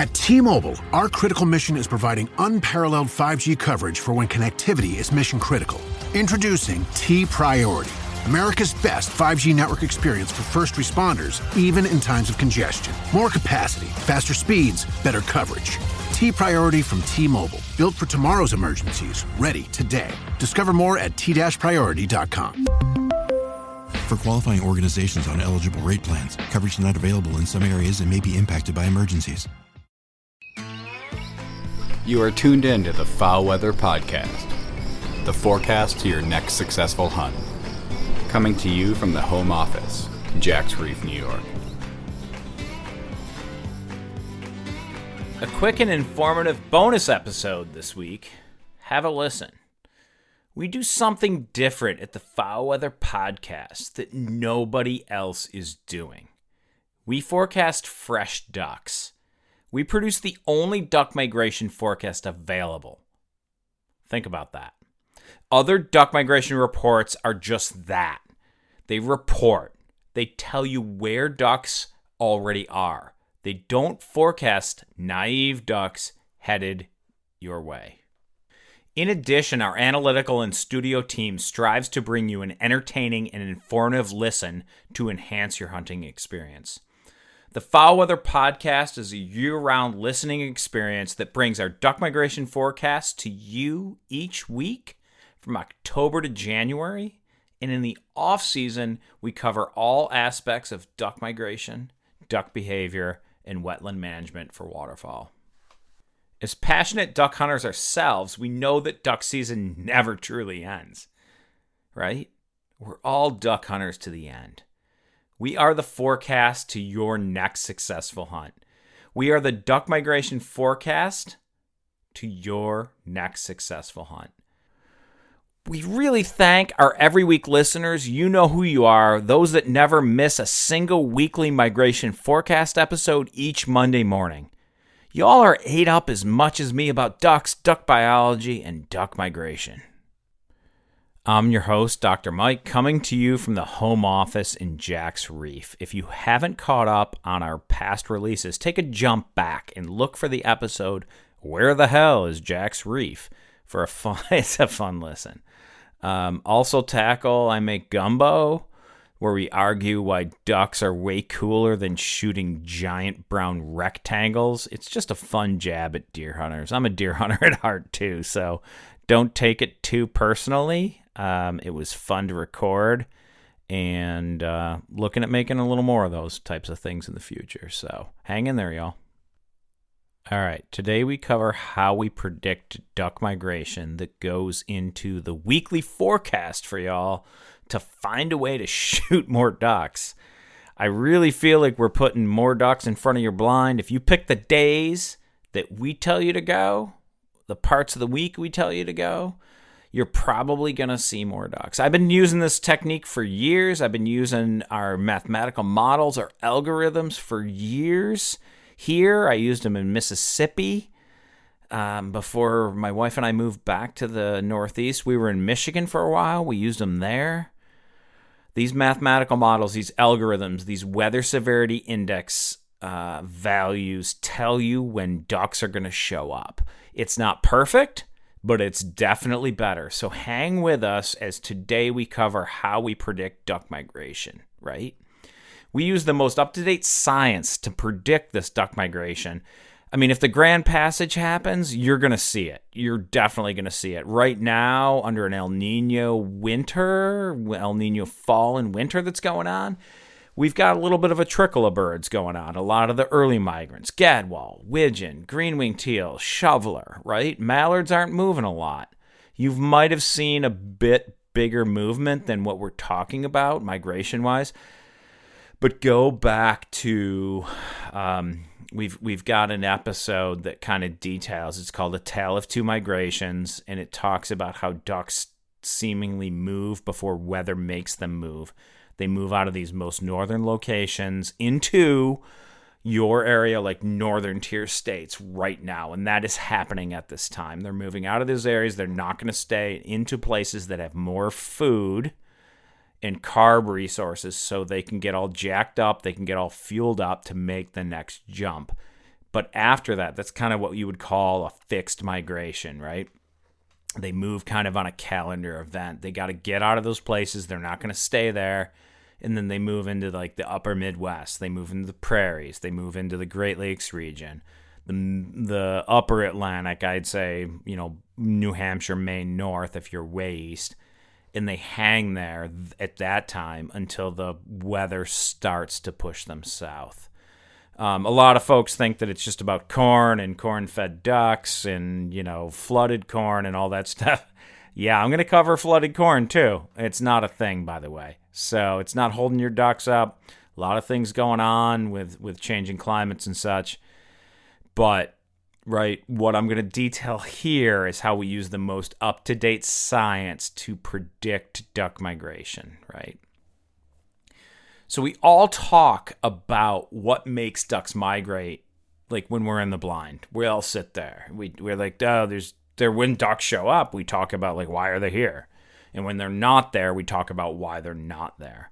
At T-Mobile, our critical mission is providing unparalleled 5G coverage for when connectivity is mission critical. Introducing T-Priority, America's best 5G network experience for first responders, even in times of congestion. More capacity, faster speeds, better coverage. T-Priority from T-Mobile, built for tomorrow's emergencies, ready today. Discover more at t-priority.com. For qualifying organizations on eligible rate plans, coverage not available in some areas and may be impacted by emergencies. You are tuned in to the Foul Weather Podcast, the forecast to your next successful hunt. Coming to you from the home office, Jack's Reef, New York. A quick and informative bonus episode this week. Have a listen. We do something different at the Foul Weather Podcast that nobody else is doing. We forecast fresh ducks. We produce the only duck migration forecast available. Think about that. Other duck migration reports are just that. They report. They tell you where ducks already are. They don't forecast naive ducks headed your way. In addition, our analytical and studio team strives to bring you an entertaining and informative listen to enhance your hunting experience. The Foul Weather Podcast is a year-round listening experience that brings our duck migration forecast to you each week from October to January. And in the off-season, we cover all aspects of duck migration, duck behavior, and wetland management for waterfowl. As passionate duck hunters ourselves, we know that duck season never truly ends, right? We're all duck hunters to the end. We are the forecast to your next successful hunt. We are the duck migration forecast to your next successful hunt. We really thank our every week listeners. You know who you are. Those that never miss a single weekly migration forecast episode each Monday morning. Y'all are ate up as much as me about ducks, duck biology, and duck migration. I'm your host, Dr. Mike, coming to you from the home office in Jack's Reef. If you haven't caught up on our past releases, take a jump back and look for the episode, Where the Hell is Jack's Reef? For it's a fun listen. Also tackle I Make Gumbo, where we argue why ducks are way cooler than shooting giant brown rectangles. It's just a fun jab at deer hunters. I'm a deer hunter at heart too, so don't take it too personally. It was fun to record, and looking at making a little more of those types of things in the future. So hang in there, y'all. All right, today we cover how we predict duck migration that goes into the weekly forecast for y'all to find a way to shoot more ducks. I really feel like we're putting more ducks in front of your blind. If you pick the days that we tell you to go, the parts of the week we tell you to go, you're probably going to see more ducks. I've been using this technique for years. I've been using our mathematical models, our algorithms for years. Here, I used them in Mississippi. Before my wife and I moved back to the Northeast, we were in Michigan for a while. We used them there. These mathematical models, these algorithms, these Weather Severity Index values tell you when ducks are going to show up. It's not perfect, but it's definitely better. So hang with us as today we cover how we predict duck migration, right? We use the most up-to-date science to predict this duck migration. I mean, if the Grand Passage happens, you're going to see it. You're definitely going to see it. Right now, under an El Nino fall and winter that's going on, we've got a little bit of a trickle of birds going on. A lot of the early migrants, gadwall, widgeon, green-winged teal, shoveler, right? Mallards aren't moving a lot. You might have seen a bit bigger movement than what we're talking about migration-wise. But go back to, we've got an episode that kind of details, it's called A Tale of Two Migrations, and it talks about how ducks seemingly move before weather makes them move. They move out of these most northern locations into your area, like northern tier states right now, and that is happening at this time. They're moving out of those areas. They're not going to stay into places that have more food and carb resources so they can get all jacked up, they can get all fueled up to make the next jump. But after that, that's kind of what you would call a fixed migration, right? They move kind of on a calendar event. They got to get out of those places. They're not going to stay there. And then they move into like the upper Midwest. They move into the prairies. They move into the Great Lakes region. The upper Atlantic, I'd say, New Hampshire, Maine, north if you're way east. And they hang there at that time until the weather starts to push them south. A lot of folks think that it's just about corn and corn-fed ducks and, flooded corn and all that stuff. Yeah, I'm going to cover flooded corn too. It's not a thing, by the way. So it's not holding your ducks up. A lot of things going on with changing climates and such. But, right, what I'm going to detail here is how we use the most up-to-date science to predict duck migration, right? So we all talk about what makes ducks migrate, like when we're in the blind. We all sit there. We're like, when ducks show up, we talk about like, why are they here? And when they're not there, we talk about why they're not there.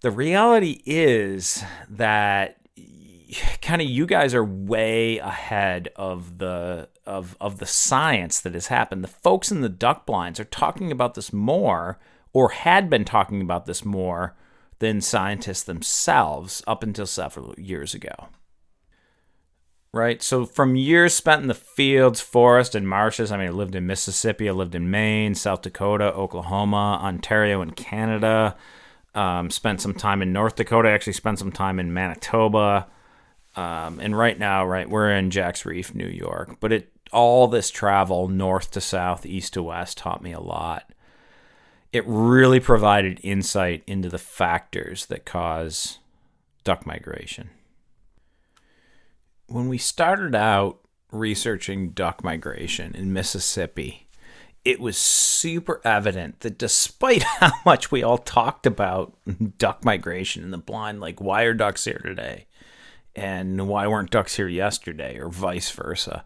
The reality is that kind of you guys are way ahead of the science that has happened. The folks in the duck blinds are talking about this more, or had been talking about this more than scientists themselves up until several years ago. Right? So from years spent in the fields, forest, and marshes, I lived in Mississippi, I lived in Maine, South Dakota, Oklahoma, Ontario, and Canada. Spent some time in North Dakota, actually spent some time in Manitoba. And right now, we're in Jack's Reef, New York. But all this travel north to south, east to west taught me a lot. It really provided insight into the factors that cause duck migration. When we started out researching duck migration in Mississippi, it was super evident that despite how much we all talked about duck migration in the blind, like why are ducks here today? And why weren't ducks here yesterday, or vice versa,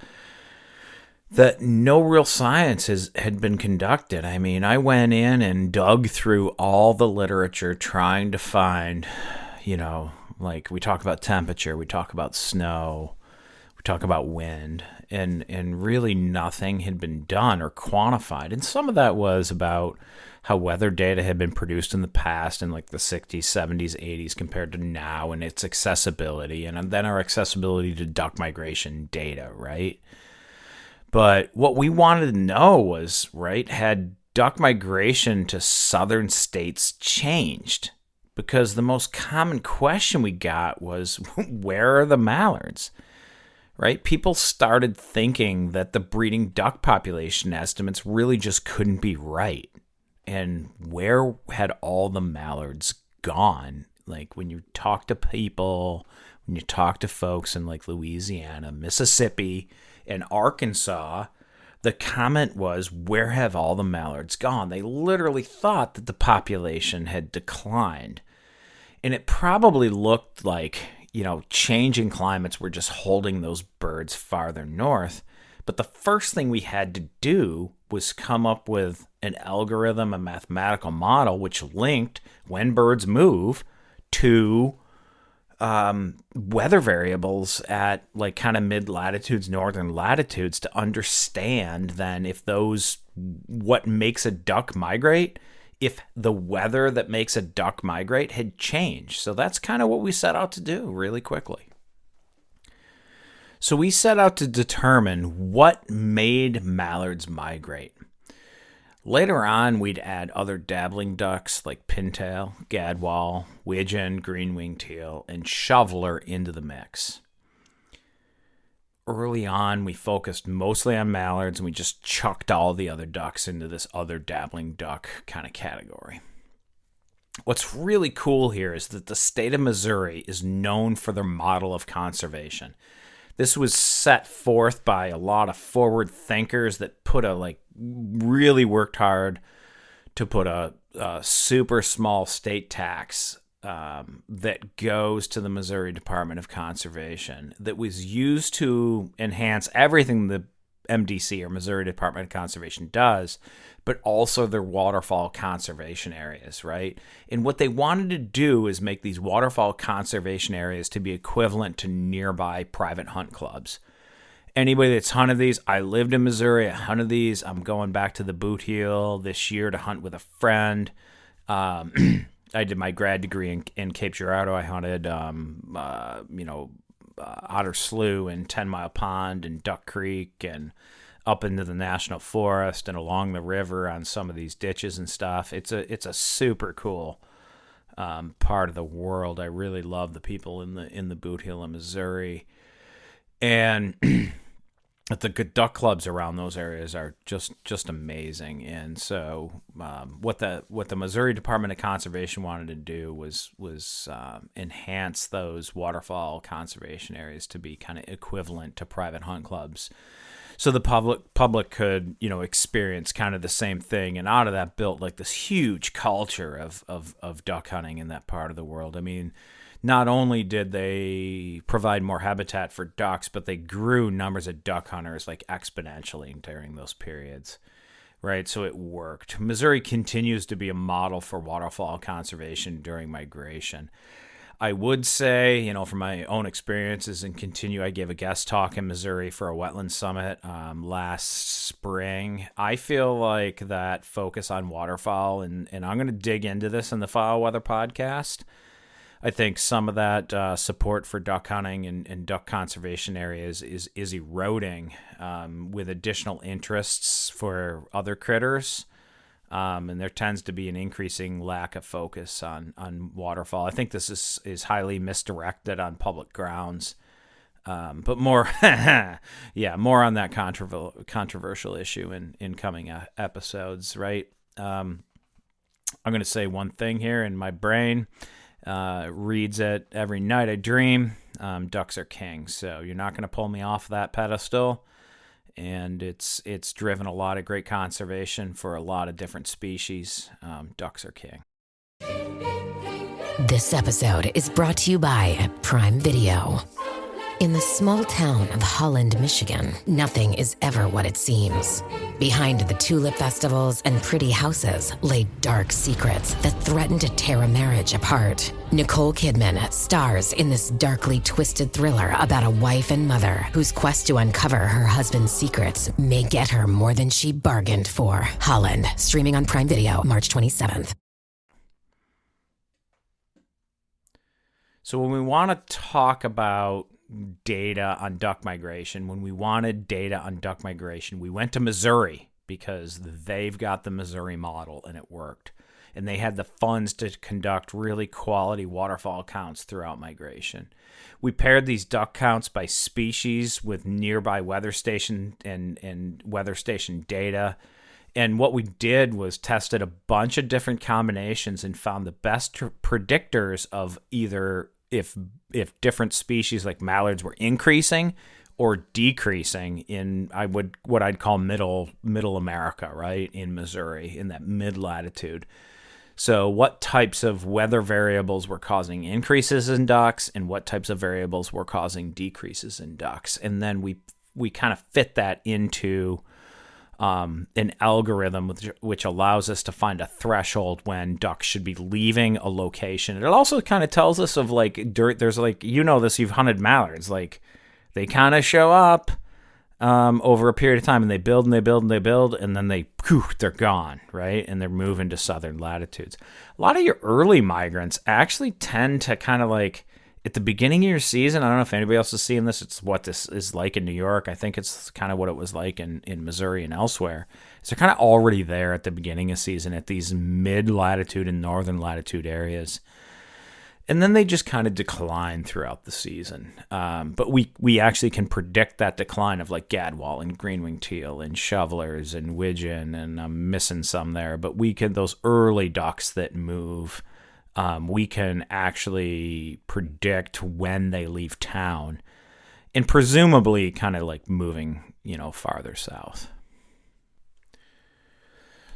that no real science had been conducted. I went in and dug through all the literature trying to find, like we talk about temperature, we talk about snow, we talk about wind, and really nothing had been done or quantified. And some of that was about how weather data had been produced in the past in like the 60s, 70s, 80s compared to now, and its accessibility, and then our accessibility to duck migration data, right? But what we wanted to know was, had duck migration to southern states changed? Because the most common question we got was, where are the mallards? Right? People started thinking that the breeding duck population estimates really just couldn't be right. And where had all the mallards gone? Like when you talk to people, when you talk to folks in like Louisiana, Mississippi, and Arkansas, the comment was, where have all the mallards gone? They literally thought that the population had declined. And it probably looked like, changing climates were just holding those birds farther north. But the first thing we had to do was come up with an algorithm, a mathematical model, which linked when birds move to weather variables at like kind of mid-latitudes, northern latitudes, to understand then if what makes a duck migrate, if the weather that makes a duck migrate had changed. So that's kind of what we set out to do really quickly. So we set out to determine what made mallards migrate. Later on, we'd add other dabbling ducks like pintail, gadwall, widgeon, green-winged teal, and shoveler into the mix. Early on, we focused mostly on mallards, and we just chucked all the other ducks into this other dabbling duck kind of category. What's really cool here is that the state of Missouri is known for their model of conservation. This was set forth by a lot of forward thinkers that really worked hard to put a super small state tax that goes to the Missouri Department of Conservation that was used to enhance everything the MDC, or Missouri Department of Conservation, does, but also their waterfall conservation areas, right? And what they wanted to do is make these waterfall conservation areas to be equivalent to nearby private hunt clubs. Anybody that's hunted these, I lived in Missouri, I hunted these. I'm going back to the Boot Heel this year to hunt with a friend. I did my grad degree in Cape Girardeau. I hunted, Otter Slough and 10 Mile Pond and Duck Creek and up into the National Forest and along the river on some of these ditches and stuff. It's a super cool part of the world. I really love the people in the Boot Heel in Missouri, and the good duck clubs around those areas are just amazing. And so what the Missouri Department of Conservation wanted to do was enhance those waterfall conservation areas to be kind of equivalent to private hunt clubs, so the public could experience kind of the same thing. And out of that built like this huge culture of duck hunting in that part of the world. I mean, not only did they provide more habitat for ducks, but they grew numbers of duck hunters like exponentially during those periods, right? So it worked. Missouri continues to be a model for waterfall conservation during migration. I would say, from my own experiences and I gave a guest talk in Missouri for a wetland summit last spring. I feel like that focus on waterfowl, and I'm going to dig into this in the Foul Weather podcast. I think some of that support for duck hunting and duck conservation areas is eroding with additional interests for other critters. And there tends to be an increasing lack of focus on waterfowl. I think this is highly misdirected on public grounds. But more, more on that controversial issue in coming episodes, right? I'm going to say one thing here, in my brain reads it every night I dream. Ducks are king. So you're not going to pull me off that pedestal. And it's driven a lot of great conservation for a lot of different species. Ducks are king. This episode is brought to you by Prime Video. In the small town of Holland, Michigan, nothing is ever what it seems. Behind the tulip festivals and pretty houses lay dark secrets that threaten to tear a marriage apart. Nicole Kidman stars in this darkly twisted thriller about a wife and mother whose quest to uncover her husband's secrets may get her more than she bargained for. Holland, streaming on Prime Video March 27th. So when we want to talk about data on duck migration, we went to Missouri because they've got the Missouri model and it worked. And they had the funds to conduct really quality waterfall counts throughout migration. We paired these duck counts by species with nearby weather station and weather station data. And what we did was tested a bunch of different combinations and found the best predictors of either if different species like mallards were increasing or decreasing in what I'd call middle America, right, in Missouri, in that mid latitude. So what types of weather variables were causing increases in ducks and what types of variables were causing decreases in ducks, and then we kind of fit that into an algorithm which allows us to find a threshold when ducks should be leaving a location. It also kind of tells us of there's this, you've hunted mallards, they kind of show up over a period of time and they build and they build and they build and then they're gone, right? And they're moving to southern latitudes. A lot of your early migrants actually tend to kind of at the beginning of your season, I don't know if anybody else is seeing this, it's what this is like in New York. I think it's kind of what it was like in Missouri and elsewhere. So they're kind of already there at the beginning of season at these mid-latitude and northern latitude areas. And then they just kind of decline throughout the season. But we actually can predict that decline of gadwall and green-winged teal and shovelers and widgeon, and I'm missing some there. But those early ducks that move, we can actually predict when they leave town and presumably kind of moving, farther south.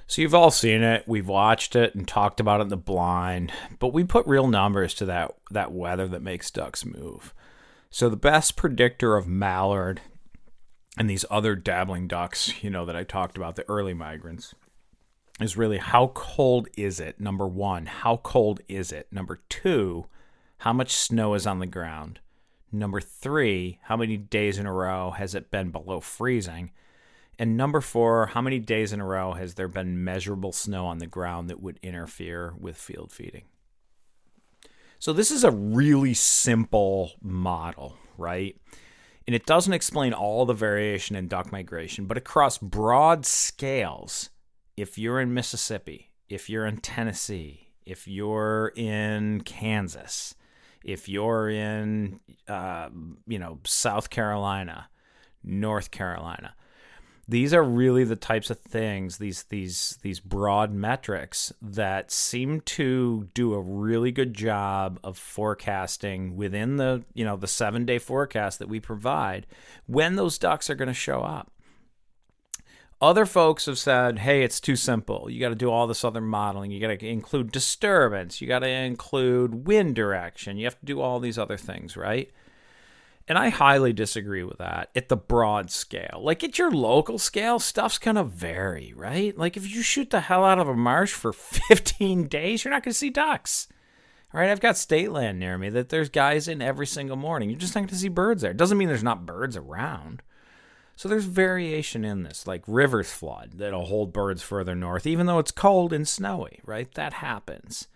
So you've all seen it. We've watched it and talked about it in the blind, but we put real numbers to that weather that makes ducks move. So the best predictor of mallard and these other dabbling ducks, that I talked about, the early migrants, is really how cold is it? Number one, how cold is it? Number two, how much snow is on the ground? Number three, how many days in a row has it been below freezing? And number four, how many days in a row has there been measurable snow on the ground that would interfere with field feeding? So this is a really simple model, right? And it doesn't explain all the variation in duck migration, but across broad scales, if you're in Mississippi, if you're in Tennessee, if you're in Kansas, if you're in, South Carolina, North Carolina, these are really the types of things, these broad metrics that seem to do a really good job of forecasting within the 7-day forecast that we provide when those ducks are going to show up. Other folks have said, hey, it's too simple. You got to do all this other modeling. You got to include disturbance. You got to include wind direction. You have to do all these other things, right? And I highly disagree with that at the broad scale. Like at your local scale, stuff's going to vary, right? Like if you shoot the hell out of a marsh for 15 days, you're not going to see ducks. All right, I've got state land near me that there's guys in every single morning. You're just not going to see birds there. It doesn't mean there's not birds around. So there's variation in this, like rivers flood that'll hold birds further north, even though it's cold and snowy, right? That happens.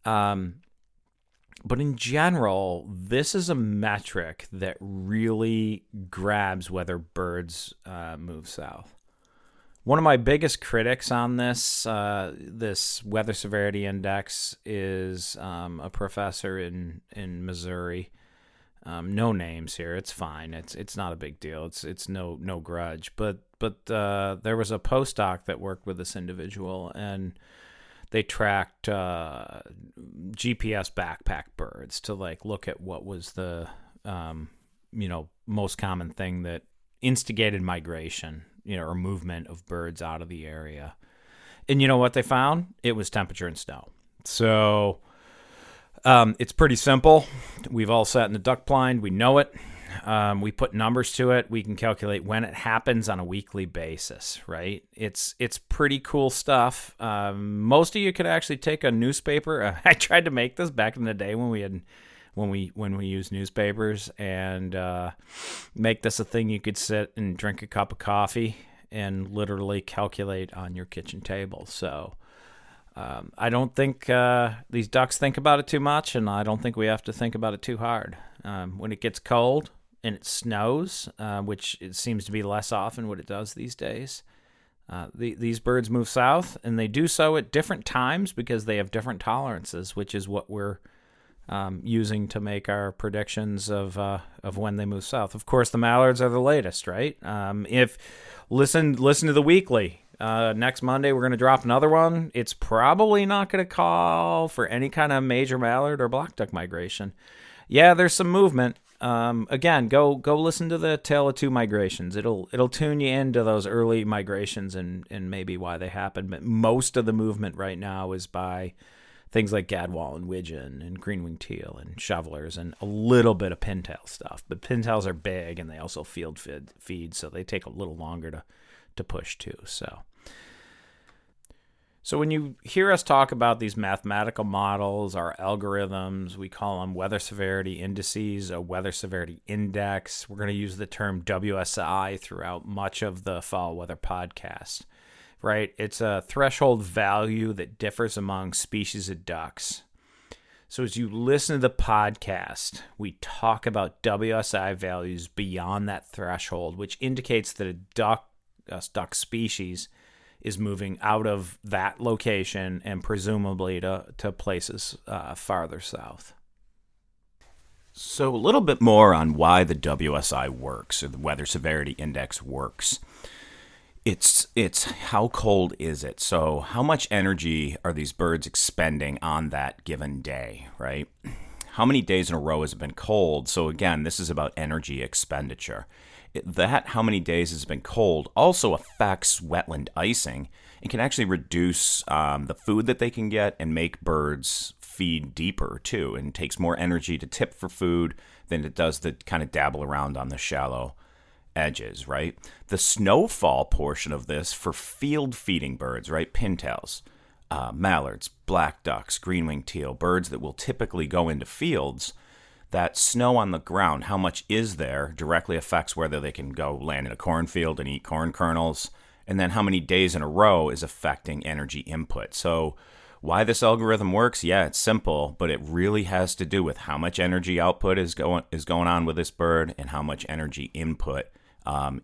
But in general, this is a metric that really grabs whether birds move south. One of my biggest critics on this Weather Severity Index is a professor in Missouri. No names here. It's fine. It's not a big deal. It's no grudge. But there was a postdoc that worked with this individual, and they tracked GPS backpack birds to look at what was the most common thing that instigated migration, or movement of birds out of the area. And you know what they found? It was temperature and snow. So it's pretty simple. We've all sat in the duck blind. We know it. We put numbers to it. We can calculate when it happens on a weekly basis, right? It's pretty cool stuff. Most of you could actually take a newspaper. I tried to make this back in the day when we used newspapers, and make this a thing you could sit and drink a cup of coffee and literally calculate on your kitchen table. So I don't think these ducks think about it too much, and I don't think we have to think about it too hard. When it gets cold and it snows, which it seems to be less often what it does these days, these birds move south, and they do so at different times because they have different tolerances, which is what we're using to make our predictions of when they move south. Of course, the mallards are the latest, right? If listen to the weekly. Next Monday, we're going to drop another one. It's probably not going to call for any kind of major mallard or black duck migration. Yeah, there's some movement. Again, go listen to the Tale of Two Migrations. It'll tune you into those early migrations and maybe why they happen. But most of the movement right now is by things like gadwall and widgeon and green-winged teal and shovelers and a little bit of pintail stuff. But pintails are big, and they also field feed, so they take a little longer to push too. So when you hear us talk about these mathematical models, our algorithms, we call them weather severity indices, a weather severity index. We're going to use the term WSI throughout much of the Fall Weather podcast, right? It's a threshold value that differs among species of ducks. So as you listen to the podcast, we talk about WSI values beyond that threshold, which indicates that a duck species is moving out of that location and presumably to places farther south. So a little bit more on why the WSI works, or the Weather Severity Index works. It's how cold is it? So how much energy are these birds expending on that given day, right? How many days in a row has it been cold? So again, this is about energy expenditure. How many days has been cold also affects wetland icing and can actually reduce the food that they can get and make birds feed deeper too. And it takes more energy to tip for food than it does to kind of dabble around on the shallow edges, right? The snowfall portion of this for field feeding birds, right? Pintails, mallards, black ducks, green-winged teal, birds that will typically go into fields. That snow on the ground, how much is there, directly affects whether they can go land in a cornfield and eat corn kernels, and then how many days in a row is affecting energy input. So why this algorithm works? Yeah, it's simple, but it really has to do with how much energy output is going on with this bird and how much energy input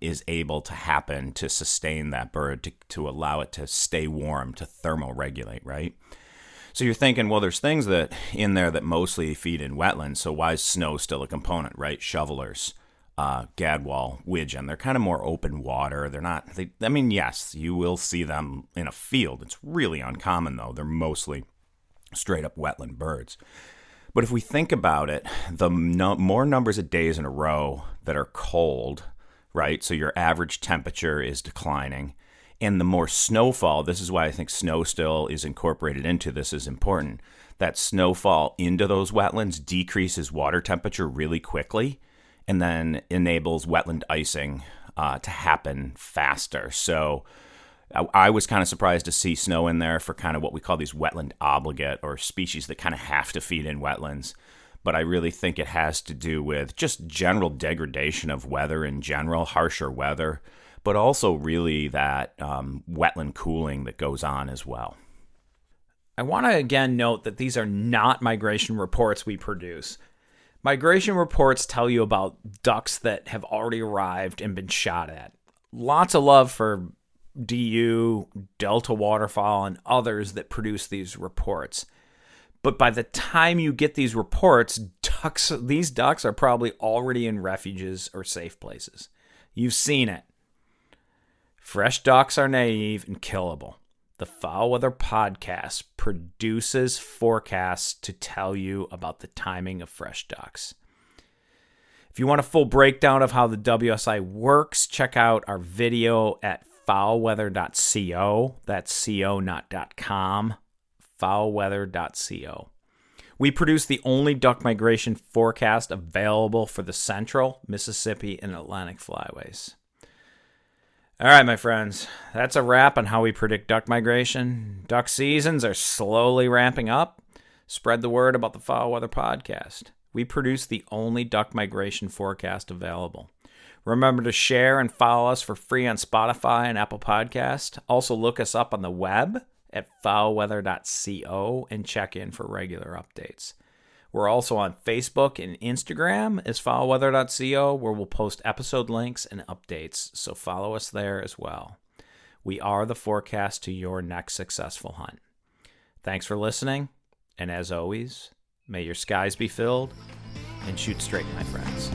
is able to happen to sustain that bird, to allow it to stay warm, to thermoregulate, right? So you're thinking, well, there's things that in there that mostly feed in wetlands, so why is snow still a component, right? Shovelers, gadwall, widgeon, they're kind of more open water. They're not, yes, you will see them in a field. It's really uncommon, though. They're mostly straight up wetland birds. But if we think about it, the more numbers of days in a row that are cold, right? So your average temperature is declining. And the more snowfall, this is why I think snow still is incorporated into this, is important. That snowfall into those wetlands decreases water temperature really quickly and then enables wetland icing to happen faster. So I was kind of surprised to see snow in there for kind of what we call these wetland obligate, or species that kind of have to feed in wetlands. But I really think it has to do with just general degradation of weather in general, harsher weather, but also really that wetland cooling that goes on as well. I want to again note that these are not migration reports we produce. Migration reports tell you about ducks that have already arrived and been shot at. Lots of love for DU, Delta Waterfowl, and others that produce these reports. But by the time you get these reports, these ducks are probably already in refuges or safe places. You've seen it. Fresh ducks are naive and killable. The Foul Weather Podcast produces forecasts to tell you about the timing of fresh ducks. If you want a full breakdown of how the WSI works, check out our video at foulweather.co. That's co, not .com. foulweather.co. We produce the only duck migration forecast available for the Central, Mississippi, and Atlantic flyways. All right, my friends, that's a wrap on how we predict duck migration. Duck seasons are slowly ramping up. Spread the word about the Foul Weather Podcast. We produce the only duck migration forecast available. Remember to share and follow us for free on Spotify and Apple Podcast. Also look us up on the web at foulweather.co and check in for regular updates. We're also on Facebook and Instagram as foulweather.co, where we'll post episode links and updates, so follow us there as well. We are the forecast to your next successful hunt. Thanks for listening, and as always, may your skies be filled and shoot straight, my friends.